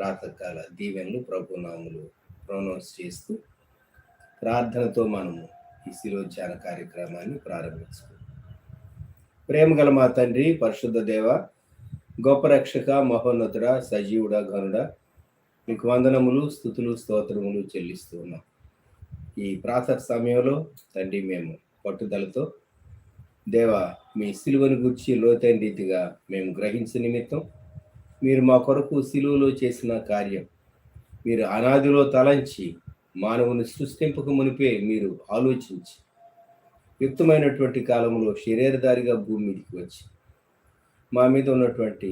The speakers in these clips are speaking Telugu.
ప్రాతకాల దీవెనలు ప్రభునాములు ప్రొనౌన్స్ చేస్తూ ప్రార్థనతో మనము ఈ శిలువ ధ్యాన కార్యక్రమాన్ని ప్రారంభించుకుంటాం. ప్రేమగల మా తండ్రి, పరిశుద్ధ దేవ, గొప్ప రక్షక, మహోన్నతుడ, సజీవుడ, గనుడ, మీకు వందనములు, స్తుతులు, స్తోత్రములు చెల్లిస్తూ ఉన్నాం. ఈ ప్రాతః సమయంలో తండ్రి మేము పట్టుదలతో దేవ మీ సిలువను గురించి లోతైన రీతిగా మేము గ్రహించే నిమిత్తం మీరు మా కొరకు సిలువలో చేసిన కార్యం మీరు అనాదిలో తలంచి మానవుని సృష్టింపక మునిపే మీరు ఆలోచించి యుక్తమైనటువంటి కాలంలో శరీరధారిగా భూమి మీదకి వచ్చి మా మీద ఉన్నటువంటి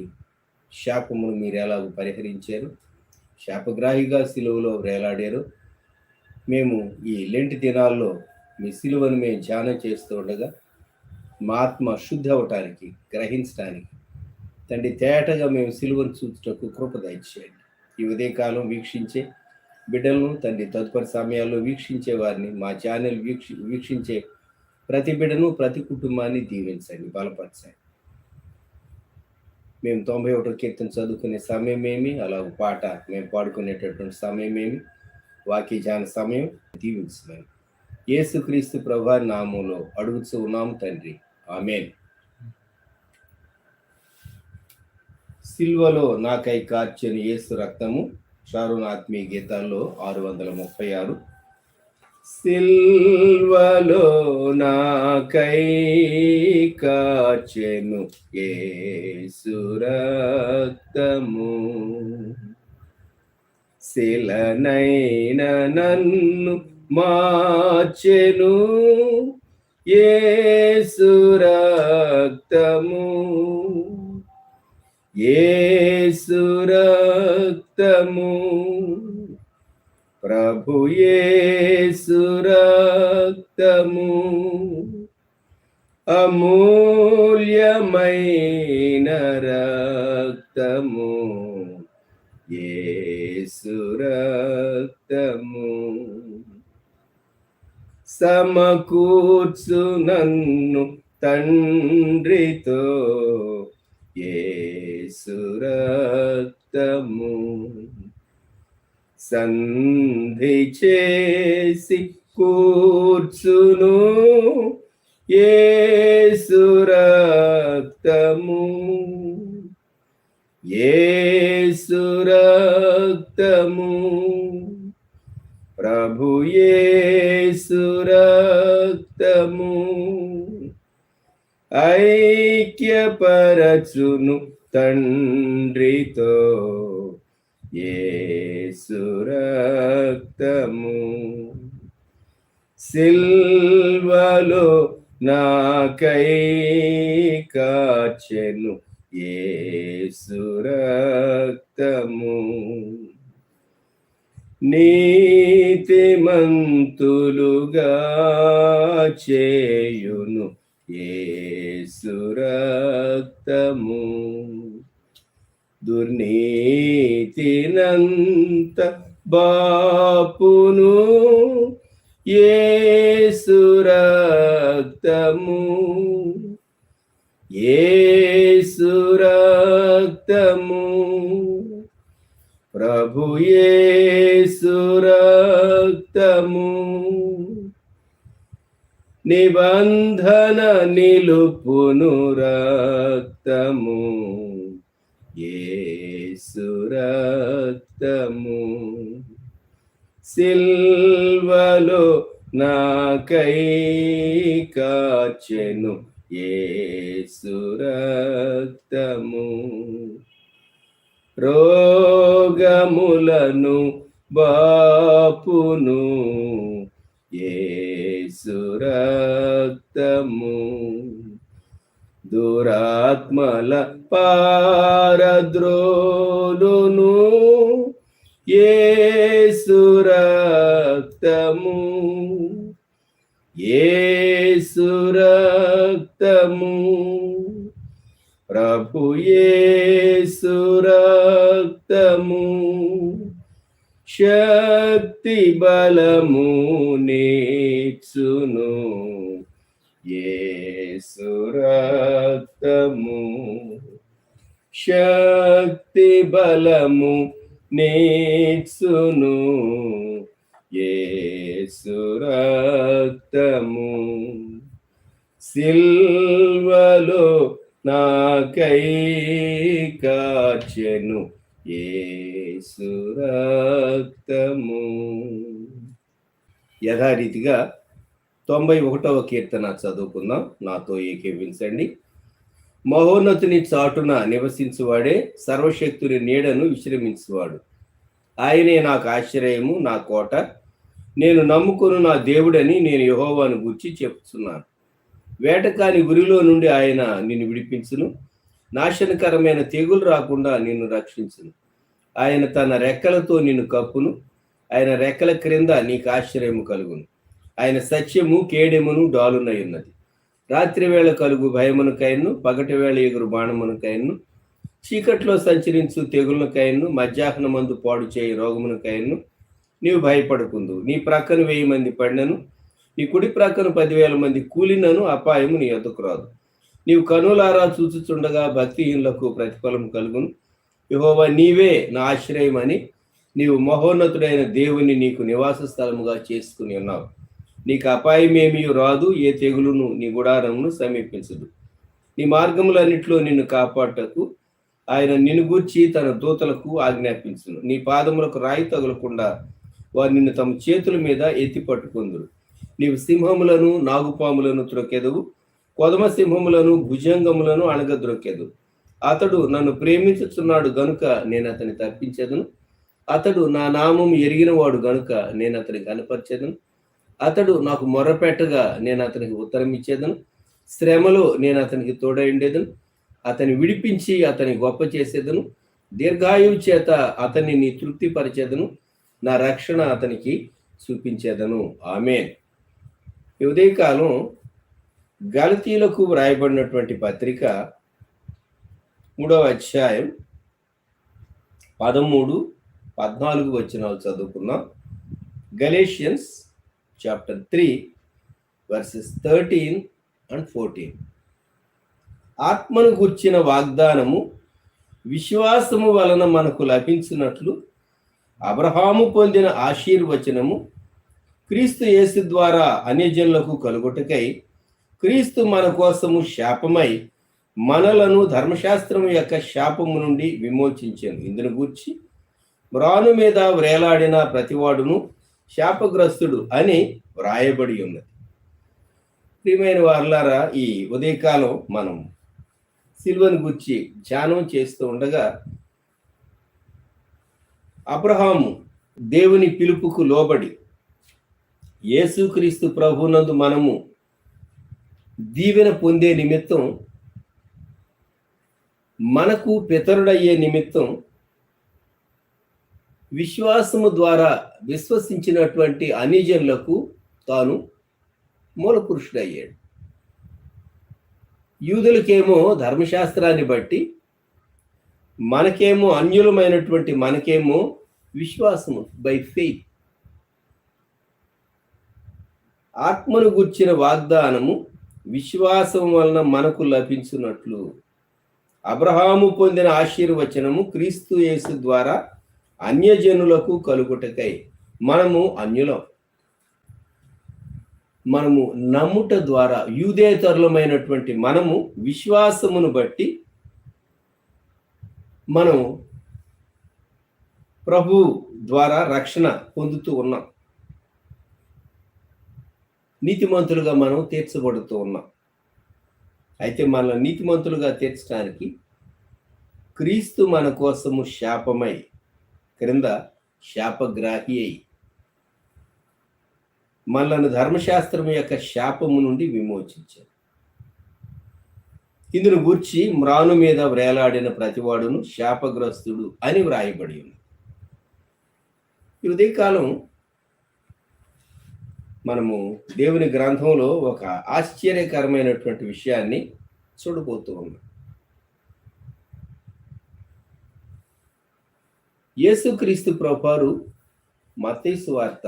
శాపమును మీరు ఎలాగో పరిహరించారు, శాపగ్రాహిగా సిలువలో వేలాడారు. మేము ఈ లెంటి దినాల్లో మీ సిలువను మేము ధ్యానం చేస్తూ ఉండగా మా ఆత్మ శుద్ధి అవటానికి, గ్రహించడానికి తండ్రి తేటగా మేము సిలువను చూచుటకు కృప దయచేయండి. ఈ ఉదయకాలం వీక్షించే బిడ్డలను తండ్రి తదుపరి సమయాల్లో వీక్షించే వారిని, మా ఛానల్ వీక్షించే ప్రతి బిడ్డను, ప్రతి కుటుంబాన్ని దీవించండి, బలపరచండి. మేము 91వ కీర్తన చదువుకునే సమయమేమి, అలాగ పాట మేము పాడుకునేటటువంటి సమయమేమి, వాక్య ధ్యాన సమయం దీవించమని యేసుక్రీస్తు ప్రభువారి నామములో అడుగుతూ ఉన్నాము తండ్రి, ఆమేన్. సిల్వలో నాకై కార్చెను యేసు రక్తము, షారోన్ ఆత్మీయ గీతాల్లో 636. సిల్వలో నాకై కార్చెను యేసు రక్తము, శిలనైన నన్ను మార్చెను యేసు రక్తము, యేసు రక్తము, ప్రభు యేసు రక్తము, అమూల్యమైన రక్తము, యేసు రక్తము, సమకూర్చు నన్ను తండ్రితో యేసు రక్తము, సంధి చేసి కూర్చును యేసు రక్తము, యేసు రక్తము, ప్రభు యేసు రక్తము, ఐక్యపరచును తండ్రితో యేసు రక్తము, సిల్వలో నాకై కార్చెను యేసు రక్తము, నీతిమంతులుగా చేయును యేసు రక్తము, దుర్నీతినంత బాపును యేసు రక్తము, యేసు రక్తము, ప్రభు యేసు రక్తము, నిబంధన నిలుపును రక్తము, యేసు రక్తము, సిల్వలో నాకై కార్చెను యేసు రక్తము, రోగములను బాపును యేసు రక్తము, దురాత్మల పారద్రోలును యేసు రక్తము, యేసు రక్తము, ప్రభు యేసు రక్తము, శక్తి బలము నీచును యేసు రక్తము, శక్తి బలము నేర్చును యేసు రక్తము సిల్వలో నాకై కార్చెను యేసు రక్తము. యథారీతిగా 91వ కీర్తన చదువుకుందాం. నాతో ఏకీవించండి. మహోన్నతుని చాటున నివసించువాడే సర్వశక్తుని నీడను విశ్రమించువాడు. ఆయనే నాకు ఆశ్రయము, నా కోట, నేను నమ్ముకుని నా దేవుడని నేను యెహోవాను గూర్చి చెప్తున్నాను. వేటకాని ఉరిలో నుండి ఆయన నిన్ను విడిపించును, నాశనకరమైన తెగులు రాకుండా నిన్ను రక్షించును. ఆయన తన రెక్కలతో నిన్ను కప్పును, ఆయన రెక్కల క్రింద నీకు ఆశ్రయము కలుగును. ఆయన సత్యము కేడెమును డాలునై ఉన్నది. రాత్రి వేళ కలుగు భయమునకైను, పగటి వేళ ఎగురు బాణమునకైను, చీకట్లో సంచరించు తెగులకైను, మధ్యాహ్నమందు పాడు చేయి రోగమునకైను నీవు భయపడకుందు. నీ ప్రక్కన 1000 మంది పడినను, నీ కుడి ప్రక్కన 10,000 మంది కూలినను అపాయము నీ యొద్దకు రాదు. నీవు కనులారా చూచుచుండగా భక్తిహీనులకు ప్రతిఫలం కలుగును. యెహోవా నీవే నా ఆశ్రయం అని నీవు మహోన్నతుడైన దేవుని నీకు నివాస స్థలముగా చేసుకుని ఉన్నావు. నీకు అపాయమేమీ రాదు, ఏ తెగులును నీ గుడారమును సమీపించదు. నీ మార్గములన్నిట్లో నిన్ను కాపాడటకు ఆయన నిన్ను గూర్చి తన దూతలకు ఆజ్ఞాపించును. నీ పాదములకు రాయి తగులకుండా వారు నిన్ను తమ చేతుల మీద ఎత్తి పట్టుకుందురు. నీవు సింహములను నాగుపాములను త్రొక్కెదవు, కొదమ సింహములను భుజంగములను అణగద్రొక్కెదు. అతడు నన్ను ప్రేమించుచున్నాడు గనుక నేను అతని తప్పించెదను. అతడు నా నామం ఎరిగినవాడు గనుక నేను అతనికి కనపరచెదను. అతడు నాకు మొర్రపెట్టగా నేను అతనికి ఉత్తరం ఇచ్చేదను. శ్రమలో నేను అతనికి తోడైండేదను. అతని విడిపించి అతని గొప్ప చేసేదను. దీర్ఘాయువు చేత అతన్ని నీ తృప్తిపరిచేదను. నా రక్షణ అతనికి చూపించేదను. ఆమేన్. ఈ ఉదయకాలం గలతీయులకు వ్రాయబడినటువంటి పత్రిక 3వ అధ్యాయం 13, 14 వచనాలు చదువుకుందాం. Galatians chapter 3 verses 13 and 14. ఆత్మను గూర్చిన వాగ్దానము విశ్వాసము వలన మనకు లభించినట్లు అబ్రహాము పొందిన ఆశీర్వచనము క్రీస్తు యేసు ద్వారా అన్యజనులకు కలుగుటకై క్రీస్తు మన కోసము శాపమై మనలను ధర్మశాస్త్రము యొక్క శాపము నుండి విమోచించాను. ఇందును గూర్చి మ్రాను మీద వ్రేలాడిన ప్రతివాడును శాపగ్రస్తుడు అని వ్రాయబడి ఉన్నది. ప్రియమైన వారలారా, ఈ ఉదయకాలం మనం సిలువను గూర్చి ధ్యానం చేస్తూ ఉండగా అబ్రహాము దేవుని పిలుపుకు లోబడి యేసుక్రీస్తు ప్రభునందు మనము దీవెన పొందే నిమిత్తం, మనకు పితరుడయ్యే నిమిత్తం విశ్వాసము ద్వారా విశ్వసించినటువంటి అన్యజనులకు తాను మూలపురుషుడయ్యాడు. యూదులకేమో ధర్మశాస్త్రాన్ని బట్టి, మనకేమో అన్యులమైనటువంటి మనకేమో విశ్వాసము బై ఫెయిత్. ఆత్మను గుర్చిన వాగ్దానము విశ్వాసం వలన మనకు లభించున్నట్లు అబ్రహాము పొందిన ఆశీర్వచనము క్రీస్తు యేసు ద్వారా అన్యజనులకు కలుగుటకై మనము అన్యులం. మనము నమ్ముట ద్వారా యూదేతరులమైనటువంటి మనము విశ్వాసమును బట్టి మనం ప్రభు ద్వారా రక్షణ పొందుతూ ఉన్నాం. నీతిమంతులుగా మనం తీర్చబడుతూ ఉన్నాం. అయితే మనల్ని నీతిమంతులుగా తీర్చడానికి క్రీస్తు మన కోసము శాపమై, క్రింద శాపగ్రాహి అయి మనలను ధర్మశాస్త్రం యొక్క శాపము నుండి విమోచించారు. ఇందును గూర్చి మ్రాను మీద వ్రేలాడిన ప్రతివాడును శాపగ్రస్తుడు అని వ్రాయబడి ఉంది. ఈ ఉదయకాలం మనము దేవుని గ్రంథంలో ఒక ఆశ్చర్యకరమైనటువంటి విషయాన్ని చూడబోతూ ఉన్నాం. యేసుక్రీస్తు ప్రభువారు మత్తయి సువార్త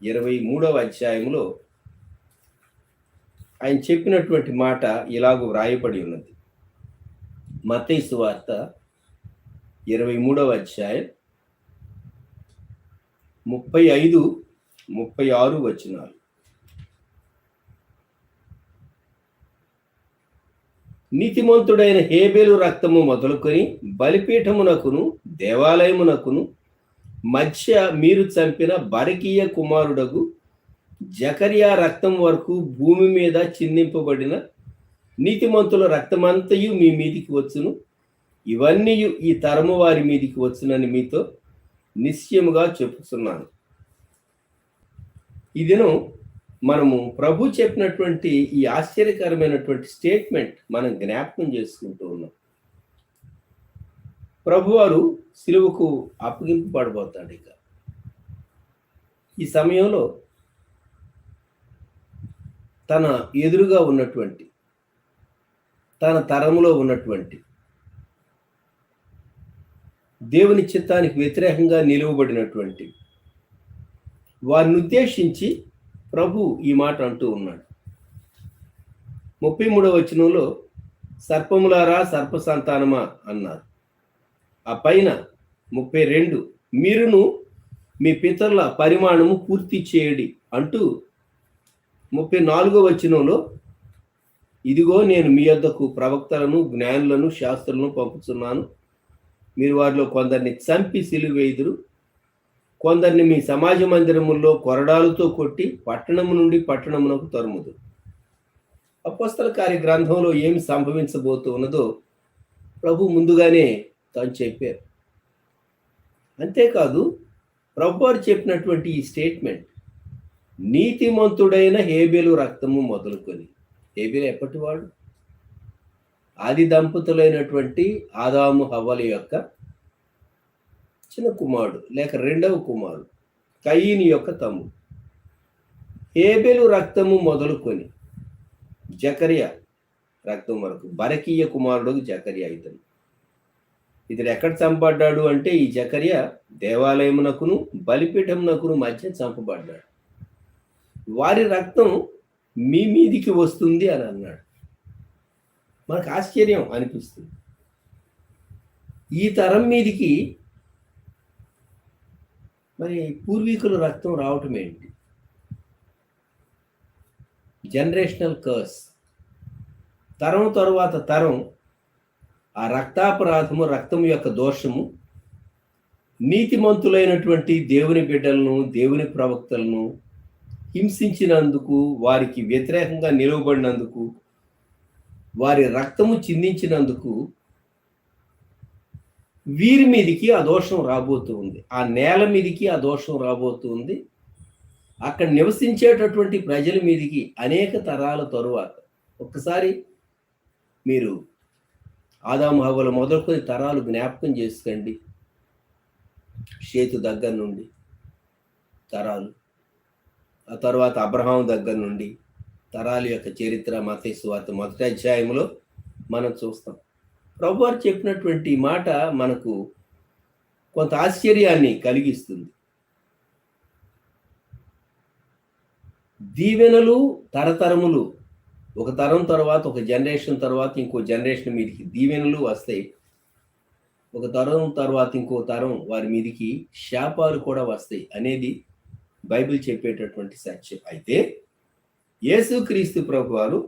23వ అధ్యాయంలో ఆయన చెప్పినటువంటి మాట ఇలాగూ వ్రాయబడి ఉన్నది. మత్తయి సువార్త 23వ అధ్యాయం 35, 36 వచనాలు. నీతిమంతుడైన హేబెలు రక్తము మొదలుకొని బలిపీఠమునకును దేవాలయమునకును మధ్య మీరు చంపిన బరకీయ కుమారుడగు జకర్యా రక్తం వరకు భూమి మీద చిందింపబడిన నీతిమంతుల రక్తమంతయు మీ మీదికి వచ్చును. ఇవన్నీ ఈ తరము వారి మీదికి వచ్చునని మీతో నిశ్చయముగా చెప్పుతున్నాను. ఈ దినం మనము ప్రభు చెప్పినటువంటి ఈ ఆశ్చర్యకరమైనటువంటి స్టేట్మెంట్ మనం జ్ఞాపకం చేసుకుంటూ ఉన్నాం. ప్రభువారు సిలువకు అప్పగింపబడబోతాడు. ఇక ఈ సమయంలో తన ఎదురుగా ఉన్నటువంటి, తన తరములో ఉన్నటువంటి దేవుని చిత్తానికి వ్యతిరేకంగా నిలువబడినటువంటి వారిని ఉద్దేశించి ప్రభు ఈ మాట అంటూ ఉన్నాడు. 33వ వచనంలో సర్పములారా సర్ప సంతానమా అన్నారు. ఆ పైన 32 మీరును మీ పితరుల పరిమాణము పూర్తి చేయడి అంటూ 34వ వచనంలో ఇదిగో నేను మీ యొద్దకు ప్రవక్తలను జ్ఞానులను శాస్త్రులను పంపుతున్నాను. మీరు వారిలో కొందరిని చంపి సిలువేయుదురు, కొందరిని మీ సమాజ మందిరముల్లో కొరడాలతో కొట్టి పట్టణము నుండి పట్టణమునకు తరుముదు. అపోస్తల కార్య గ్రంథంలో ఏమి సంభవించబోతున్నదో ప్రభు ముందుగానే తాను చెప్పారు. అంతేకాదు ప్రభువారు చెప్పినటువంటి ఈ స్టేట్మెంట్, నీతిమంతుడైన హేబెలు రక్తము మొదలుకొని, హేబెలు ఎప్పటివాడు? ఆది దంపతులైనటువంటి ఆదాము హవ్వల యొక్క చిన్న కుమారుడు లేక రెండవ కుమారుడు, కయీని యొక్క తమ్ముడు. హేబెలు రక్తము మొదలుకొని జకర్యా రక్తం వరకు బరకీయ కుమారుడు జకర్యా ఇతను. ఇతడు ఎక్కడ చంపబడ్డాడు అంటే ఈ జకర్యా దేవాలయమునకును బలిపీఠమునకును మధ్య చంపబడ్డాడు. వారి రక్తం మీ మీదికి వస్తుంది అని అన్నాడు. మనకు ఆశ్చర్యం అనిపిస్తుంది. ఈ తరం మీదికి మరి పూర్వీకుల రక్తం రావటం ఏంటి? Generational curse. తరం తరువాత తరం ఆ రక్తాపరాధము, రక్తం యొక్క దోషము నీతిమంతులైనటువంటి దేవుని బిడ్డలను, దేవుని ప్రవక్తలను హింసించినందుకు, వారికి వ్యతిరేకంగా నిలవబడినందుకు, వారి రక్తము చిందించినందుకు వీరి మీదికి ఆ దోషం రాబోతూ ఉంది. ఆ నేల మీదికి ఆ దోషం రాబోతూ ఉంది. అక్కడ నివసించేటటువంటి ప్రజల మీదికి అనేక తరాల తరువాత. ఒక్కసారి మీరు ఆదాము హవ్వలు మొదలుకొని తరాలు జ్ఞాపకం చేసుకోండి. షేతు దగ్గర నుండి తరాలు, ఆ తర్వాత అబ్రహాం దగ్గర నుండి తరాల యొక్క చరిత్ర మత్తయి సువార్త 1వ అధ్యాయంలో మనం చూస్తాం. ప్రభువారు చెప్పినటువంటి మాట మనకు కొంత ఆశ్చర్యాన్ని కలిగిస్తుంది. దీవెనలు తరతరములు, ఒక తరం తర్వాత ఒక జనరేషన్ తర్వాత ఇంకో జనరేషన్ మీదకి దీవెనలు వస్తాయి. ఒక తరం తర్వాత ఇంకో తరం వారి మీదికి శాపాలు కూడా వస్తాయి అనేది బైబిల్ చెప్పేటటువంటి సత్యం. అయితే యేసుక్రీస్తు ప్రభువారు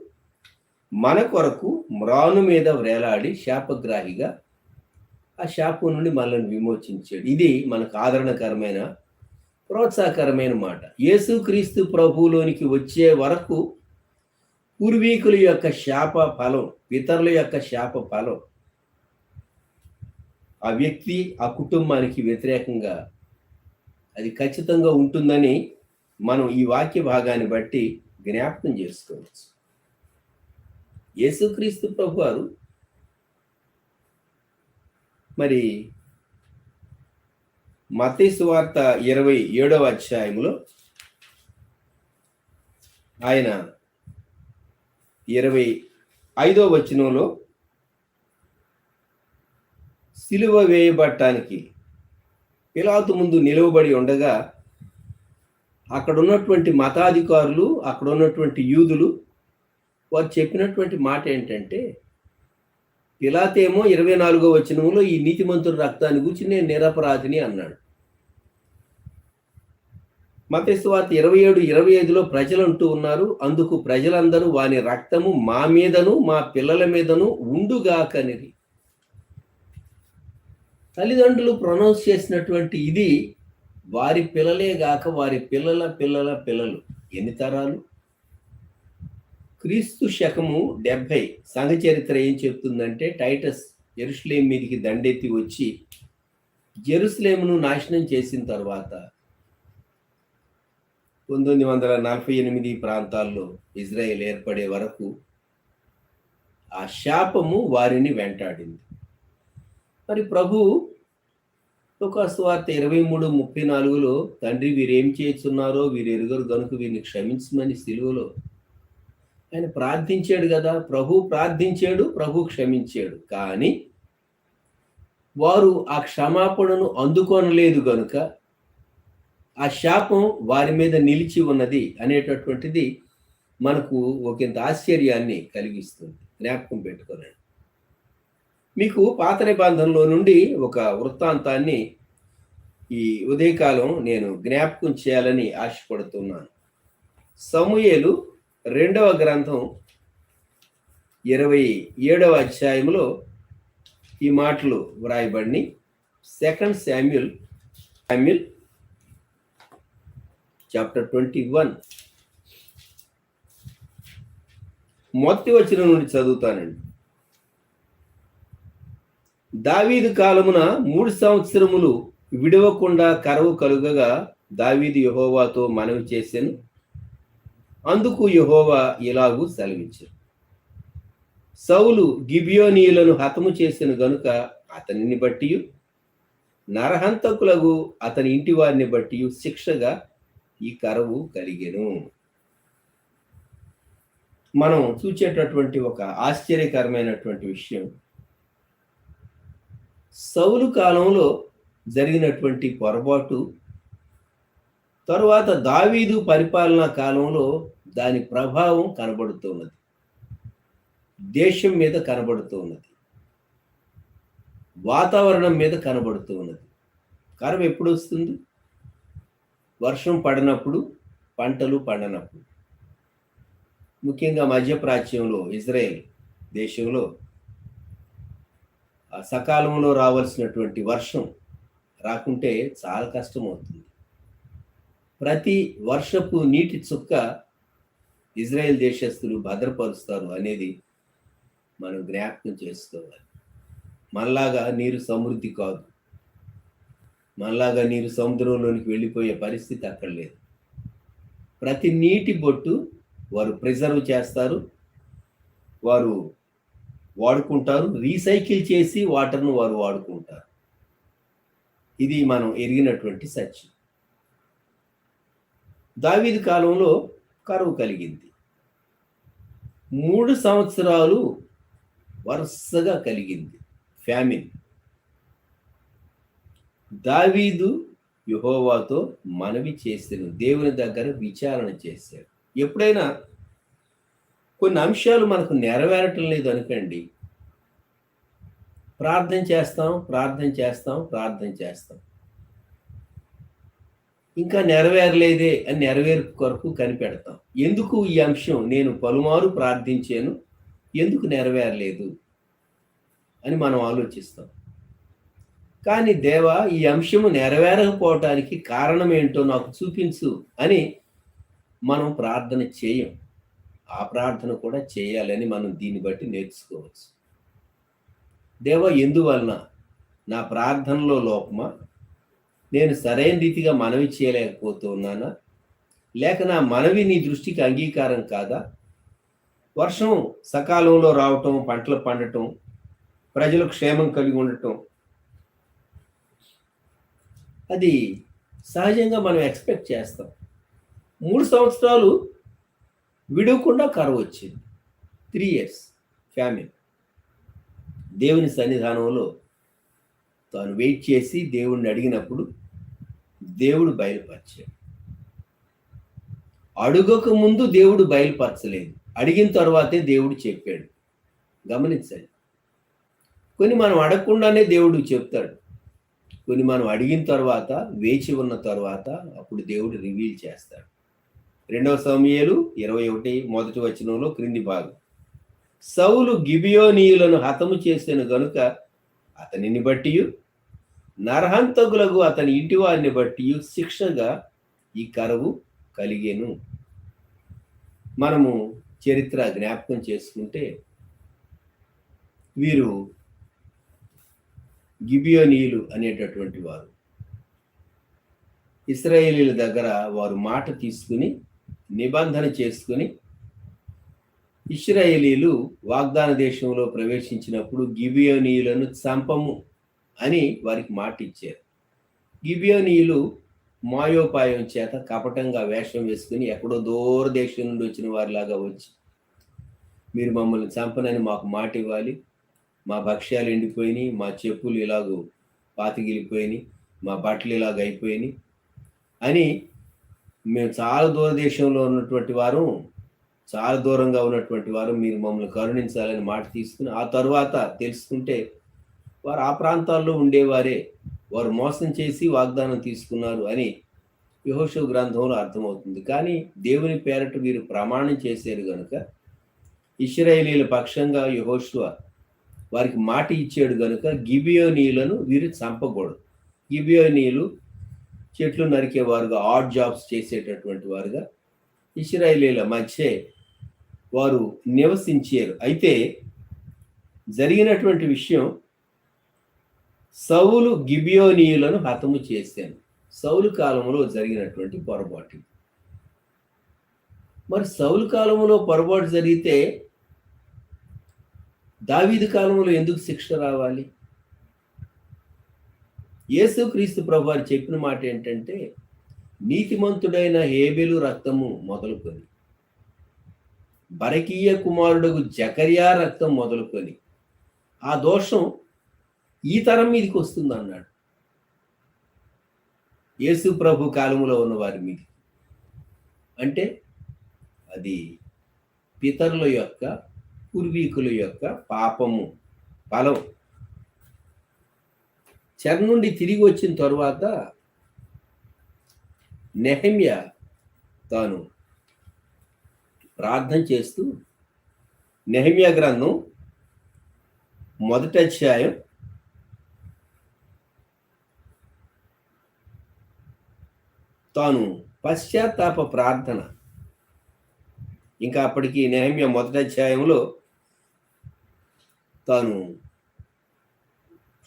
మన కొరకు మ్రాను మీద వ్రేలాడి శాపగ్రాహిగా ఆ శాపం నుండి మనల్ని విమోచించాడు. ఇది మనకు ఆదరణకరమైన, ప్రోత్సాహకరమైన మాట. యేసుక్రీస్తు ప్రభువులోనికి వచ్చే వరకు పూర్వీకుల యొక్క శాప ఫలం, పితరుల యొక్క శాప ఫలం ఆ వ్యక్తి, ఆ కుటుంబానికి వ్యతిరేకంగా అది ఖచ్చితంగా ఉంటుందని మనం ఈ వాక్య భాగాన్ని బట్టి జ్ఞాపకం చేసుకోవచ్చు. యేసుక్రీస్తు ప్రభువారు మరి మత్తయి సువార్త 27వ అధ్యాయంలో ఆయన 25వ వచనంలో సిలువ వేయబడటానికి పిలాతు ముందు నిలువబడి ఉండగా అక్కడ ఉన్నటువంటి మతాధికారులు, అక్కడ ఉన్నటువంటి యూదులు వారు చెప్పినటువంటి మాట ఏంటంటే, పిలాతేమో 24వ వచనంలో ఈ నీతిమంతుల రక్తాన్ని గురించి నేను నిరపరాధిని అన్నాడు. మత్తయి సువార్త 27:25లో ప్రజలు అంటూ ఉన్నారు, అందుకు ప్రజలందరూ వాని రక్తము మా మీదను మా పిల్లల మీదను ఉండుగాకనిరి. తల్లిదండ్రులు ప్రొనౌన్స్ చేసినటువంటి ఇది వారి పిల్లలే గాక వారి పిల్లల పిల్లల పిల్లలు. ఎన్ని తరాలు? క్రీస్తు శకము 70 సంఘ చరిత్ర ఏం చెప్తుందంటే, టైటస్ యెరూషలేం మీదికి దండెత్తి వచ్చి జెరూసలేమును నాశనం చేసిన తర్వాత 948 ప్రాంతాల్లో ఇజ్రాయెల్ ఏర్పడే వరకు ఆ శాపము వారిని వెంటాడింది. మరి ప్రభు లూకాసు వార్త 23:34లో తండ్రి వీరేం చేస్తున్నారో వీరు ఎరుగరు గనుక వీరిని క్షమించమని సిలువలో ఆయన ప్రార్థించాడు కదా. ప్రభు ప్రార్థించాడు, ప్రభు క్షమించాడు. కానీ వారు ఆ క్షమాపణను అందుకోనలేదు గనుక ఆ శాపం వారి మీద నిలిచి ఉన్నది అనేటటువంటిది మనకు ఒకంత ఆశ్చర్యాన్ని కలిగిస్తుంది. జ్ఞాపకం పెట్టుకోనండి. మీకు పాత నిబంధనలో నుండి ఒక వృత్తాంతాన్ని ఈ ఉదయకాలం నేను జ్ఞాపకం చేయాలని ఆశపడుతున్నాను. సమూయేలు 2వ గ్రంథం 27వ అధ్యాయంలో ఈ మాటలు వ్రాయబడి 2 శామ్యూయల్ చాప్టర్ 21 మొదటి వచనం నుండి చదువుతానండి. దావీదు కాలమున 3 సంవత్సరములు విడవకుండా కరువు కలుగగా దావీదు యెహోవాతో మనవి చేసెను. అందుకు యెహోవా ఇలాగు సెలవిచ్చెను, సౌలు గిబియోనీయులను హతము చేసిన గనుక అతనిని బట్టి నరహంతకులకు అతని ఇంటి వారిని బట్టి శిక్షగా ఈ కరువు కలిగెను. మనం చూచేటటువంటి ఒక ఆశ్చర్యకరమైనటువంటి విషయం, సౌలు కాలంలో జరిగినటువంటి పొరపాటు తరువాత దావీదు పరిపాలనా కాలంలో దాని ప్రభావం కనబడుతున్నది, దేశం మీద కనబడుతున్నది, వాతావరణం మీద కనబడుతున్నది. కరువు ఎప్పుడు వస్తుంది? వర్షం పడినప్పుడు, పంటలు పండనప్పుడు. ముఖ్యంగా మధ్యప్రాచ్యంలో ఇజ్రాయెల్ దేశంలో సకాలంలో రావాల్సినటువంటి వర్షం రాకుంటే చాలా కష్టం అవుతుంది. ప్రతి వర్షపు నీటి చుక్క ఇజ్రాయెల్ దేశస్తులు భద్రపరుస్తారు అనేది మనం జ్ఞాపకం చేసుకోవాలి. మనలాగా నీరు సమృద్ధి కాదు, మనలాగా నీరు సముద్రంలోనికి వెళ్ళిపోయే పరిస్థితి అక్కడ లేదు. ప్రతి నీటి బొట్టు వారు ప్రిజర్వ్ చేస్తారు, వారు వాడుకుంటారు, రీసైకిల్ చేసి వాటర్ను వారు వాడుకుంటారు. ఇది మనం ఎరిగినటువంటి సత్యం. దావీదు కాలంలో కరువు కలిగింది, 3 సంవత్సరాలు వరుసగా కలిగింది ఫ్యామిన్. దావీదు యెహోవాతో మనవి చేసాను, దేవుని దగ్గర విచారణ చేశాడు. ఎప్పుడైనా కొన్ని అంశాలు మనకు నెరవేరటం లేదు అనుకోండి, ప్రార్థన చేస్తాం, ఇంకా నెరవేరలేదే అని నెరవేర్పు కొరకు కనిపెడతాం. ఎందుకు ఈ అంశం నేను పలుమారు ప్రార్థించాను, ఎందుకు నెరవేరలేదు అని మనం ఆలోచిస్తాం. కానీ దేవా, ఈ అంశము నెరవేరకపోవటానికి కారణం ఏంటో నాకు చూపించు అని మనం ప్రార్థన చేయం. ఆ ప్రార్థన కూడా చేయాలని మనం దీన్ని బట్టి నేర్చుకోవచ్చు. దేవా, ఎందువలన? నా ప్రార్థనలో లోపమా? నేను సరైన రీతిగా మనవి చేయలేకపోతున్నానా? లేక నా మనవి నీ దృష్టికి అంగీకారం కాదా? వర్షం సకాలంలో రావటం, పంటలు పండటం, ప్రజలకు క్షేమం కలిగి ఉండటం, అది సహజంగా మనం ఎక్స్పెక్ట్ చేస్తాం. 3 సంవత్సరాలు విడవకుండా కరువు వచ్చింది, 3 years ఫ్యామిన్. దేవుని సన్నిధానంలో తాను వెయిట్ చేసి దేవుణ్ణి అడిగినప్పుడు దేవుడు బయలుపరిచాడు. అడుగక ముందు దేవుడు బయలుపరచలేదు, అడిగిన తర్వాతే దేవుడు చెప్పాడు. గమనించండి, కొన్ని మనం అడగకుండానే దేవుడు చెప్తాడు. కొన్ని మనం అడిగిన తర్వాత, వేచి ఉన్న తర్వాత అప్పుడు దేవుడు రివీల్ చేస్తాడు. 2 సమూయేలు 21 మొదటి వచనంలో క్రింది భాగం. సౌలు గిబియోనీయులను హతము చేసెను గనుక అతనిని బట్టియు నరహంతకులకు అతని ఇంటి వారిని బట్టియు శిక్షగా ఈ కరువు కలిగెను. మనము చరిత్ర జ్ఞాపకం చేసుకుంటే వీరు గిబియోనీయులు అనేటటువంటి వారు ఇశ్రాయేలీల దగ్గర వారు మాట తీసుకుని నిబంధన చేసుకుని ఇశ్రాయేలీలు వాగ్దాన దేశంలో ప్రవేశించినప్పుడు గిబియోనీయులను చంపము అని వారికి మాట ఇచ్చారు. గిబియోనీయులు మాయోపాయం చేత కపటంగా వేషం వేసుకుని ఎక్కడో దూర దేశం నుండి వచ్చిన వారిలాగా వచ్చి, మీరు మమ్మల్ని చంపనని మాకు మాట ఇవ్వాలి, మా భక్ష్యాలు ఎండిపోయినాయి, మా చెప్పులు ఇలాగూ పాతిగిలిపోయినాయి, మా బట్టలు ఇలాగ అయిపోయినాయి అని, మేము చాలా దూరదేశంలో ఉన్నటువంటి వారు, చాలా దూరంగా ఉన్నటువంటి వారు, మీరు మమ్మల్ని కరుణించాలని మాట తీసుకుని ఆ తరువాత తెలుసుకుంటే వారు ఆ ప్రాంతాల్లో ఉండేవారే, వారు మోసం చేసి వాగ్దానం తీసుకున్నారు అని యెహోషువ గ్రంథంలో అర్థమవుతుంది. కానీ దేవుని పేరట వీరు ప్రమాణం చేశారు కనుక ఇశ్రాయేలీల పక్షంగా యెహోషువ వారికి మాట ఇచ్చాడు కనుక గిబియోనీయులను వీరు చంపకూడదు. గిబియోనీయులు చెట్లు నరికేవారుగా, ఆడ్ జాబ్స్ చేసేటటువంటి వారుగా ఇశ్రాయేలీల మధ్య వారు నివసించారు. అయితే జరిగినటువంటి విషయం, సౌలు గిబియోనీయులను హతము చేశాను. సౌలు కాలంలో జరిగినటువంటి పొరపాటు. మరి సౌలు కాలంలో పొరపాటు జరిగితే దావీదు కాలంలో ఎందుకు శిక్ష రావాలి? యేసుక్రీస్తు ప్రభువారు చెప్పిన మాట ఏంటంటే, నీతిమంతుడైన హేబెలు రక్తము మొదలుకొని బరకీయ కుమారుడు జకర్యా రక్తం మొదలుకొని ఆ దోషం ఈ తరం మీదకి వస్తుంది అన్నాడు. యేసు ప్రభు కాలంలో ఉన్న వారి మీద. అంటే అది పితరుల యొక్క, పూర్వీకుల యొక్క పాపము ఫలం. చెర నుండి తిరిగి వచ్చిన తరువాత నెహెమ్యా తాను ప్రార్థన చేస్తూ, నెహెమ్యా గ్రంథం 1వ అధ్యాయం తాను పశ్చాత్తాప ప్రార్థన, ఇంకా అప్పటికి నెహెమ్యా 1వ అధ్యాయంలో తాను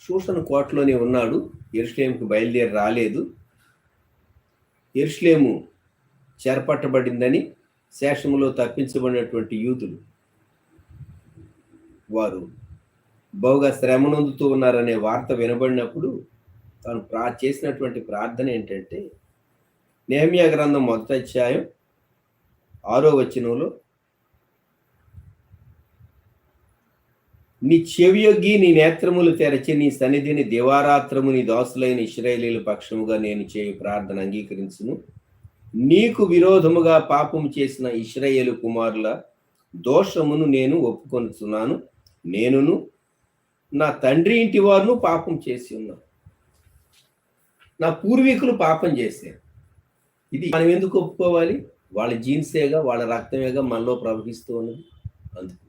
షూషను కోటలోనే ఉన్నాడు, యెరూషలేముకు బయలుదేరి రాలేదు. యెరూషలేము చెరపట్టబడిందని, శేషములో తప్పించబడినటువంటి యూదులు వారు బహుగా శ్రమ నొందుతూ ఉన్నారనే వార్త వినబడినప్పుడు తాను చేసినటువంటి ప్రార్థన ఏంటంటే, నెహెమ్యా గ్రంథం 1వ అధ్యాయం 6వ వచనంలో, నీ చెవియొగ్గి నీ నేత్రములు తెరచి నీ సన్నిధిని దివారాత్రము నీ దాసులైన ఇశ్రాయేలీల పక్షముగా నేను చేయు ప్రార్థన అంగీకరించును. నీకు విరోధముగా పాపము చేసిన ఇశ్రాయేలు కుమారుల దోషమును నేను ఒప్పుకొనుచున్నాను. నేనును నా తండ్రి ఇంటి వారును పాపం చేసి ఉన్నాను. నా పూర్వీకులు పాపం చేశారు. ఇది మనం ఎందుకు ఒప్పుకోవాలి? వాళ్ళ జీన్సేగా, వాళ్ళ రక్తమేగా మనలో ప్రవహిస్తూ ఉన్నది. అందుకు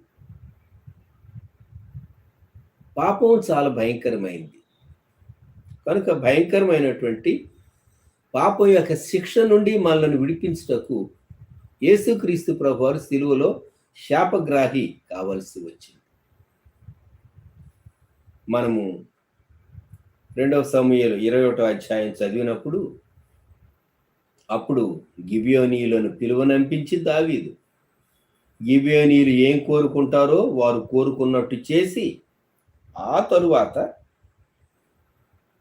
పాపం చాలా భయంకరమైంది కనుక భయంకరమైనటువంటి పాపం యొక్క శిక్ష నుండి మనల్ని విడిపించుటకు యేసుక్రీస్తు ప్రభువారు సిలువలో శాపగ్రాహి కావలసి వచ్చింది. మనము 2 సమూయేలు 21వ అధ్యాయం చదివినప్పుడు, అప్పుడు గిబియోనీయులను పిలువనంపించి దావీదు, గిబియోనీయులు ఏం కోరుకుంటారో వారు కోరుకున్నట్టు చేసి, ఆ తరువాత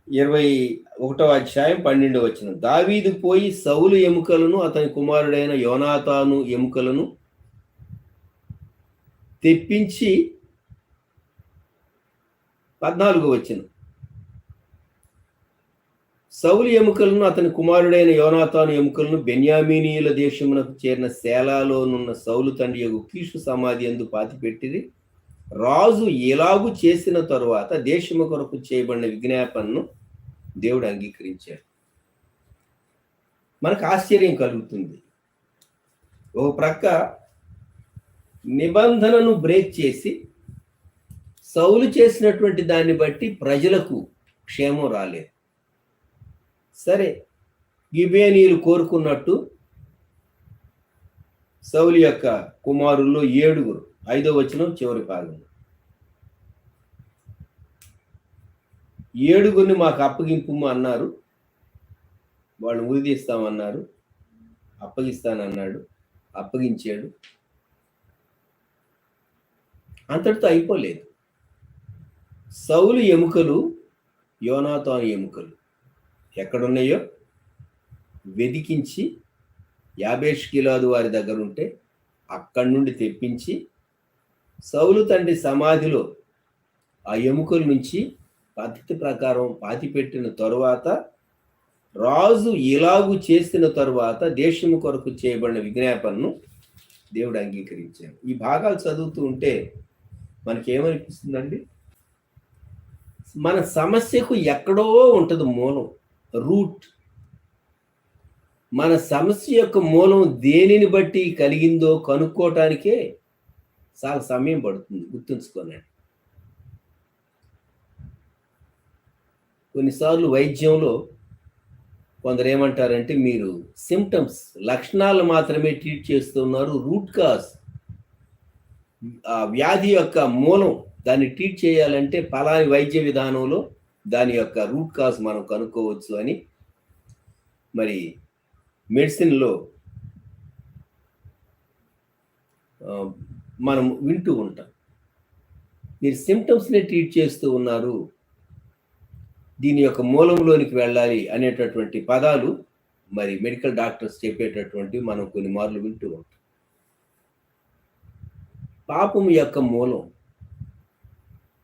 21వ అధ్యాయం 12వ వచనం, దావీదు పోయి సౌలు ఎముకలను అతని కుమారుడైన యోనాతాను ఎముకలను తెప్పించి, 14వ వచనం, సౌలు ఎముకలను అతని కుమారుడైన యోనాతాను ఎముకలను బెన్యామీనీయుల దేశమునకు చేరిన సేలాలోనున్న సౌలు తండ్రి యొక్క కీషు సమాధి యందు పాతిపెట్టిరి. రాజు ఎలాగు చేసిన తరువాత దేశము కొరకు చేయబడిన విజ్ఞాపనను దేవుడు అంగీకరించాడు. మనకు ఆశ్చర్యం కలుగుతుంది. ఒక ప్రక్క నిబంధనను బ్రేక్ చేసి సౌలు చేసినటువంటి దాన్ని బట్టి ప్రజలకు క్షేమం రాలేదు. సరే, గిబేనీయులు కోరుకున్నట్టు సౌలు యొక్క కుమారుల్లో 7, 5వ వచనం చివరి భాగం, 7 మాకు అప్పగింపు అన్నారు. వాళ్ళు ఉరిదీస్తామన్నారు, అప్పగిస్తానన్నాడు, అప్పగించాడు. అంతటితో అయిపోలేదు. సౌలు ఎముకలు, యోనాతాను ఎముకలు ఎక్కడున్నాయో వెదికించి యాబేష్ గిలాదు వారి దగ్గర ఉంటే అక్కడి నుండి తెప్పించి సౌలు తండ్రి సమాధిలో ఆ ఎముకల నుంచి పద్ధతి ప్రకారం పాతిపెట్టిన తరువాత, రాజు ఇలాగు చేసిన తరువాత దేశము కొరకు చేయబడిన విజ్ఞాపనను దేవుడు అంగీకరించాడు. ఈ భాగాలు చదువుతూ ఉంటే మనకేమనిపిస్తుందండి? మన సమస్యకు ఎక్కడో ఉంటుంది మూలం, రూట్. మన సమస్య యొక్క మూలం దేనిని బట్టి కలిగిందో కనుక్కోవటానికే చాలా సమయం పడుతుంది. గుర్తుంచుకోనండి. కొన్నిసార్లు వైద్యంలో కొందరు ఏమంటారంటే, మీరు సిమ్టమ్స్, లక్షణాలు మాత్రమే ట్రీట్ చేస్తున్నారు, రూట్ కాజ్, ఆ వ్యాధి యొక్క మూలం, దాన్ని ట్రీట్ చేయాలంటే పలాని వైద్య విధానంలో దాని యొక్క రూట్ కాజ్ మనం కనుక్కోవచ్చు అని మరి మెడిసిన్లో మనం వింటూ ఉంటాం. మీరు సిమ్టమ్స్ని ట్రీట్ చేస్తూ ఉన్నారు, దీని యొక్క మూలంలోనికి వెళ్ళాలి అనేటటువంటి పదాలు మరి మెడికల్ డాక్టర్స్ చెప్పేటటువంటి మనం కొన్ని మార్లు వింటూ ఉంటాం. పాపం యొక్క మూలం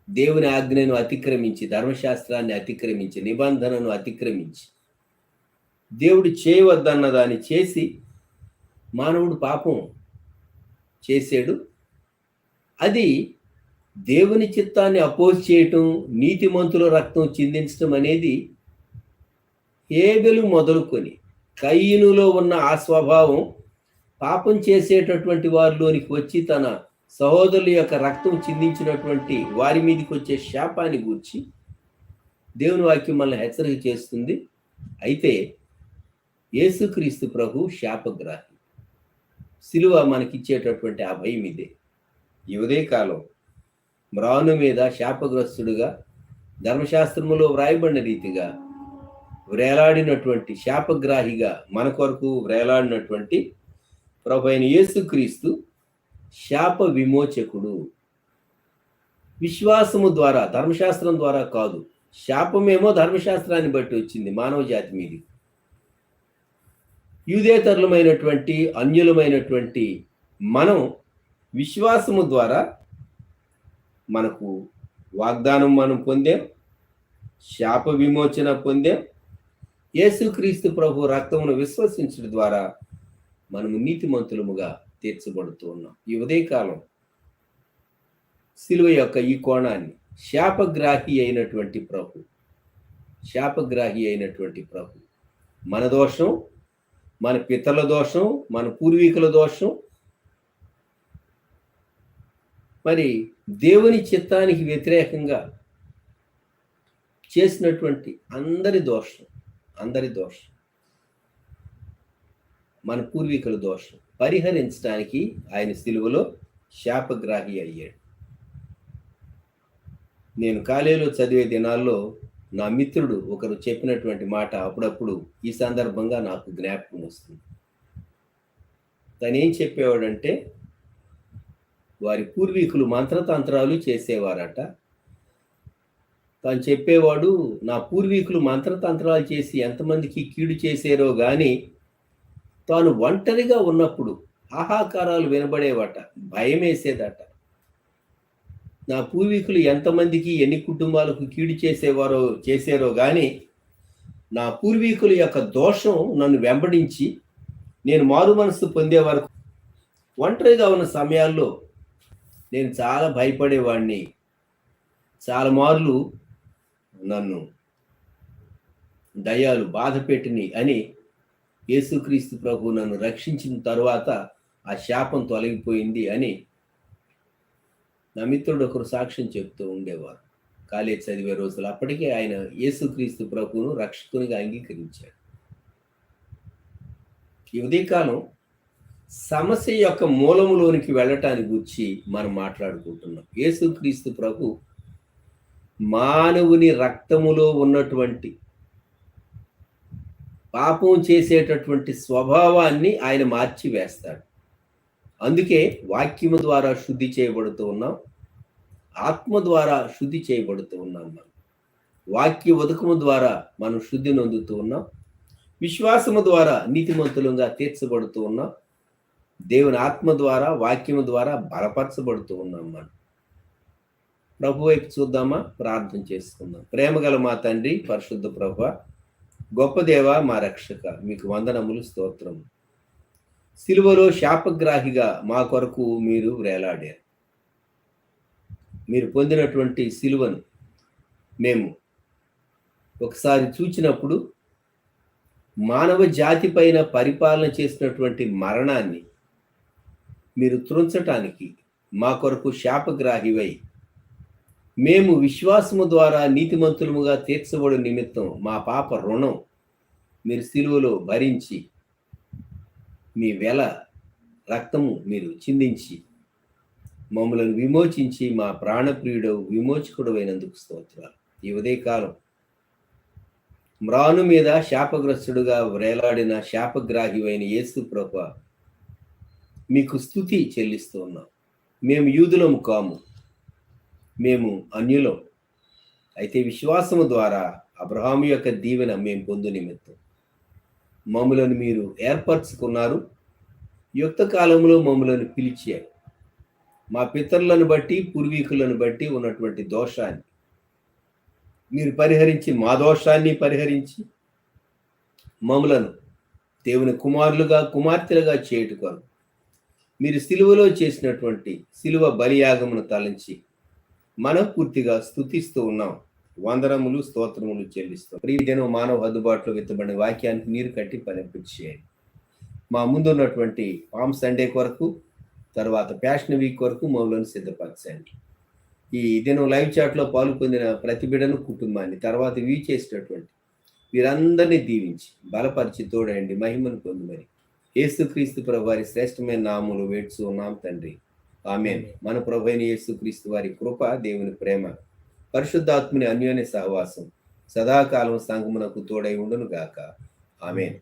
దేవుని ఆజ్ఞను అతిక్రమించి, ధర్మశాస్త్రాన్ని అతిక్రమించి, నిబంధనను అతిక్రమించి, దేవుడు చేయవద్దన్న దాన్ని చేసి మానవుడు పాపం చేసాడు. అది దేవుని చిత్తాన్ని అపోజ్ చేయటం, నీతిమంతుల రక్తం చిందించడం అనేది హేబెలు మొదలుకొని కయీనులో ఉన్న ఆ స్వభావం పాపం చేసేటటువంటి వారిలోనికి వచ్చి తన సహోదరుల యొక్క రక్తం చిందించినటువంటి వారి మీదకి వచ్చే శాపాన్ని గూర్చి దేవుని వాక్యం మనల్ని హెచ్చరిక చేస్తుంది. అయితే యేసుక్రీస్తు ప్రభు శాపగ్రాహి. సిలువ మనకిచ్చేటటువంటి ఆ భయం ఇదే. ఈ ఉదయకాలం మ్రాను మీద శాపగ్రస్తుడుగా ధర్మశాస్త్రములో వ్రాయబడిన రీతిగా వ్రేలాడినటువంటి, శాపగ్రాహిగా మన కొరకు వ్రేలాడినటువంటి ప్రభు అయిన యేసుక్రీస్తు శాప విమోచకుడు. విశ్వాసము ద్వారా, ధర్మశాస్త్రం ద్వారా కాదు. శాపమేమో ధర్మశాస్త్రాన్ని బట్టి వచ్చింది మానవ జాతి మీది. యూదేతరులమైనటువంటి, అన్యులమైనటువంటి మనం విశ్వాసము ద్వారా మనకు వాగ్దానం మనం పొందాం, శాప విమోచన పొందాం. యేసుక్రీస్తు ప్రభు రక్తమును విశ్వసించడం ద్వారా మనము నీతిమంతులముగా తీర్చబడుతూ ఉన్నాం. ఈ ఉదయకాలం సిలువ యొక్క ఈ కోణాన్ని, శాపగ్రాహి అయినటువంటి ప్రభు, శాపగ్రాహి అయినటువంటి ప్రభు, మన దోషం, మన పితరుల దోషం, మన పూర్వీకుల దోషం, మరి దేవుని చిత్తానికి వ్యతిరేకంగా చేసినటువంటి అందరి దోషం, మన పూర్వీకుల దోషం పరిహరించడానికి ఆయన సిలువలో శాపగ్రాహి అయ్యాడు. నేను కాలేజీలో చదివే దినాల్లో నా మిత్రుడు ఒకరు చెప్పినటువంటి మాట అప్పుడప్పుడు ఈ సందర్భంగా నాకు జ్ఞాపకం వస్తుంది. తనేం చెప్పేవాడంటే, వారి పూర్వీకులు మంత్రతంత్రాలు చేసేవారట. తను చెప్పేవాడు, నా పూర్వీకులు మంత్రతంత్రాలు చేసి ఎంతమందికి కీడు చేశారో కానీ తాను ఒంటరిగా ఉన్నప్పుడు ఆహాకారాలు వినబడేవట, భయం వేసేదట. నా పూర్వీకులు ఎంతమందికి, ఎన్ని కుటుంబాలకు కీడు చేశారో కానీ నా పూర్వీకుల యొక్క దోషం నన్ను వెంబడించి నేను మారు మనసు పొందే వరకు ఒంటరిగా ఉన్న సమయాల్లో నేను చాలా భయపడేవాడిని. చాలా మార్లు నన్ను దయ్యాలు బాధ పెట్టిని అని యేసుక్రీస్తు ప్రభు నన్ను రక్షించిన తరువాత ఆ శాపం తొలగిపోయింది అని నా మిత్రుడు ఒకరు సాక్ష్యం చెప్తూ ఉండేవారు. కాలేజ్ చదివే రోజులు. అప్పటికే ఆయన యేసుక్రీస్తు ప్రభువును రక్షకునిగా అంగీకరించాడు. ఈ ఉదయకాలం సమస్య యొక్క మూలములోనికి వెళ్ళటానికి గురించి మనం మాట్లాడుకుంటున్నాం. యేసుక్రీస్తు ప్రభు మానవుని రక్తములో ఉన్నటువంటి పాపం చేసేటటువంటి స్వభావాన్ని ఆయన మార్చివేస్తాడు. అందుకే వాక్యము ద్వారా శుద్ధి చేయబడుతూ ఉన్నాం, ఆత్మ ద్వారా శుద్ధి చేయబడుతూ ఉన్నాం. మనం వాక్య ఉదకము ద్వారా మనం శుద్ధి నొందుతూ ఉన్నాం, విశ్వాసము ద్వారా నీతిమంతులుగా తీర్చబడుతూ ఉన్నాం, దేవుని ఆత్మ ద్వారా వాక్యము ద్వారా బలపరచబడుతూ ఉన్నాం. మనం ప్రభు వైపు చూద్దామా? ప్రార్థన చేసుకుందాం. ప్రేమగల మా తండ్రి, పరిశుద్ధ ప్రభువా, గొప్ప దేవ, మా రక్షక, మీకు వందనములు, స్తోత్రము. సిలువలో శాపగ్రాహిగా మా కొరకు మీరు వేలాడారు. మీరు పొందినటువంటి సిలువను మేము ఒకసారి చూచినప్పుడు మానవ జాతి పైన పరిపాలన చేసినటువంటి మరణాన్ని మీరు త్రుంచటానికి మా కొరకు శాపగ్రాహివై మేము విశ్వాసము ద్వారా నీతిమంతులముగా తీర్చబడు నిమిత్తం మా పాప రుణం మీరు సిలువలో భరించి మీ వెల రక్తము మీరు చిందించి మమ్మలను విమోచించి మా ప్రాణప్రియుడవు విమోచకుడు అయినందుకు స్తోత్రాలు. ఈ ఉదయకాలం మ్రాను మీద శాపగ్రస్తుడుగా వ్రేలాడిన శాపగ్రాహివైన యేసు ప్రభువా, మీకు స్తుతి చెల్లిస్తూ ఉన్నాం. మేము యూదులము కాము, మేము అన్యులం. అయితే విశ్వాసము ద్వారా అబ్రహాము యొక్క దీవెన మేము పొందు నిమిత్తం మమ్మలను మీరు ఏర్పరచుకున్నారు. యుక్త కాలంలో మమ్మలను పిలిచారు. మా పితరులను బట్టి, పూర్వీకులను బట్టి ఉన్నటువంటి దోషాన్ని మీరు పరిహరించి, మా దోషాన్ని పరిహరించి మమ్మలను దేవుని కుమారులుగా, కుమార్తెలుగా చేయుటకు మీరు సిలువలో చేసినటువంటి సిలువ బలియాగమును తలంచి మనపూర్తిగా స్తుతిస్తూ ఉన్నాం. వందనములు, స్తోత్రములు చెల్లిస్తాం. ప్రియజనం మానవ అందుబాటులో విత్తబడిన వాక్యానికి నీరు కట్టి పనిపించేయండి. మా ముందున్నటువంటి పామ్ సండే కొరకు, తర్వాత ప్యాషన్ వీక్ కొరకు మమ్మల్ని సిద్ధపరచండి. ఈ దినం లైవ్ చాట్లో పాలు పొందిన ప్రతి బిడ్డను, కుటుంబాన్ని, తర్వాత వీ చేసినటువంటి వీరందరినీ దీవించి బలపరిచి తోడండి, మహిమను పొందుమని యేసుక్రీస్తు ప్రభు వారి శ్రేష్టమైన నామములు వేడ్చు ఉన్నాం తండ్రి, ఆమేన్. మన ప్రభు అయిన యేసుక్రీస్తు వారి కృప, దేవుని ప్రేమ, పరిశుద్ధాత్మని అన్యోన్య సహవాసం సదాకాలం సంగమునకు తోడై ఉండును గాక. ఆమేన్.